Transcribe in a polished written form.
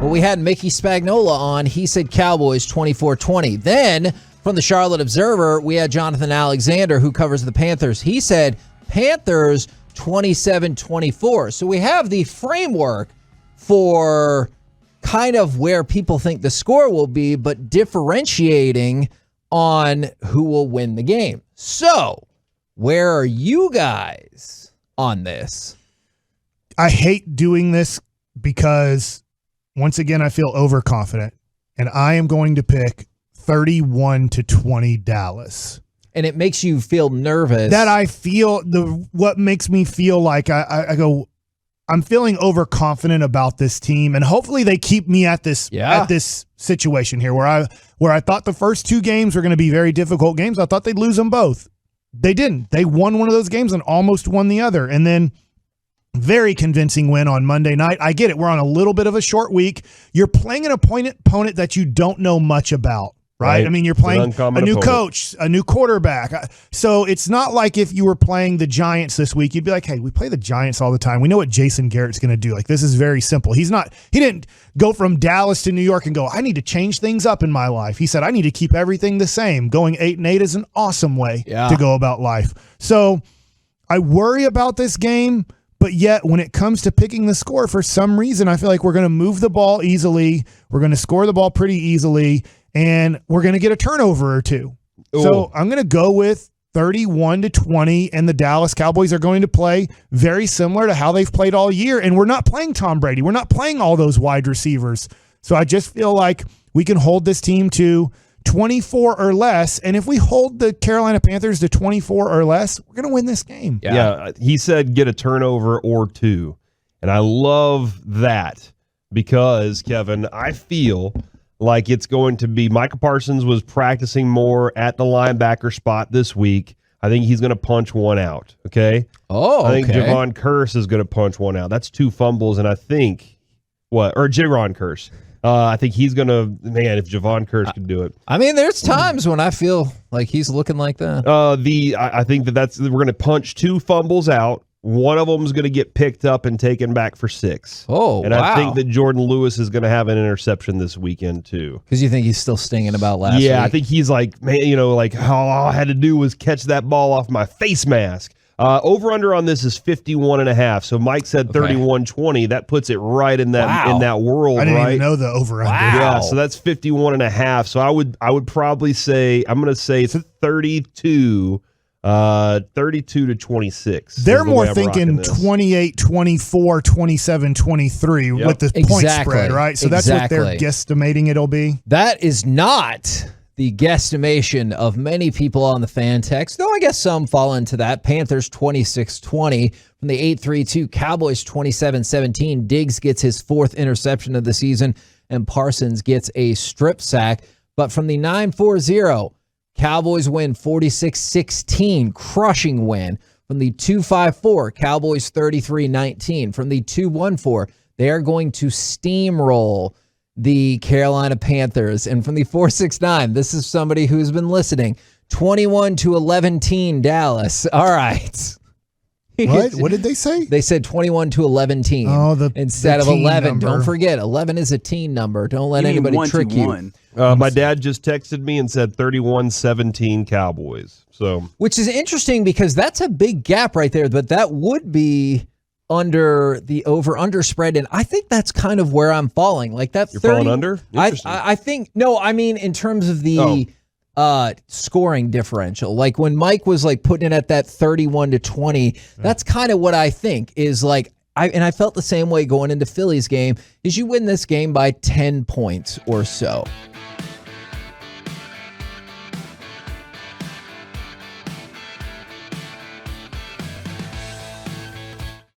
But we had Mickey Spagnola on. He said Cowboys 24-20. Then from the Charlotte Observer, we had Jonathan Alexander, who covers the Panthers. He said Panthers 27-24. So we have the framework for kind of where people think the score will be, but differentiating on who will win the game. So where are you guys on this? I hate doing this because, once again, I feel overconfident, and I am going to pick 31-20 Dallas. And it makes you feel nervous. That I feel what makes me feel like I go, I'm feeling overconfident about this team, and hopefully they keep me at this situation here where I thought the first two games were going to be very difficult games. I thought they'd lose them both. They didn't. They won one of those games and almost won the other. And then very convincing win on Monday night. I get it. We're on a little bit of a short week. You're playing an opponent that you don't know much about. Right? I mean, you're playing a new coach, a new quarterback. So it's not like if you were playing the Giants this week, you'd be like, hey, we play the Giants all the time. We know what Jason Garrett's going to do. Like, this is very simple. He didn't go from Dallas to New York and go, I need to change things up in my life. He said, I need to keep everything the same. Going 8-8 is an awesome way to go about life. So I worry about this game, but yet when it comes to picking the score, for some reason, I feel like we're going to move the ball easily. We're going to score the ball pretty easily. And we're going to get a turnover or two. Ooh. So I'm going to go with 31-20, and the Dallas Cowboys are going to play very similar to how they've played all year. And we're not playing Tom Brady. We're not playing all those wide receivers. So I just feel like we can hold this team to 24 or less. And if we hold the Carolina Panthers to 24 or less, we're going to win this game. Yeah, he said get a turnover or two. And I love that because, Kevin, I feel like it's going to be Micah Parsons was practicing more at the linebacker spot this week. I think he's going to punch one out, okay? I think Javon Curse is going to punch one out. That's 2 fumbles, and I think Jaron Curse. I think he's going to, man, if Javon Curse can do it. I mean, there's times when I feel like he's looking like that. I think we're going to punch 2 fumbles out. One of them is going to get picked up and taken back for 6. And I think that Jordan Lewis is going to have an interception this weekend too. Because you think he's still stinging about last week? Yeah, I think he's like, man, all I had to do was catch that ball off my face mask. Over-under on this is 51.5. So Mike said 31-20. That puts it right in that in that world. I didn't even know the over-under. Yeah, so that's 51.5. So I would probably say, I'm going to say it's 32. 32-26. They're more thinking 28-24, 27-23 with the point spread, right? So that's what they're guesstimating it'll be. That is not the guesstimation of many people on the fan text, though I guess some fall into that. Panthers 26-20 from the 832, Cowboys 27-17. Diggs gets his 4th interception of the season, and Parsons gets a strip sack. But from the 940, Cowboys win 46-16, crushing win. From the 254, Cowboys 33-19. From the 214, they are going to steamroll the Carolina Panthers. And from the 469, this is somebody who's been listening, 21-11 Dallas. All right. What did they say? They said 21-11 instead of 11. Number. Don't forget, 11 is a teen number. Don't let anybody trick you. My dad just texted me and said 31-17 Cowboys. Which is interesting because that's a big gap right there, but that would be under the over-under spread, and I think that's kind of where I'm falling. Like that. You're falling under? I think no. I mean, in terms of the scoring differential, like when Mike was like putting it at that 31-20, that's kind of what I think is like. I felt the same way going into Philly's game. Is you win this game by 10 points or so.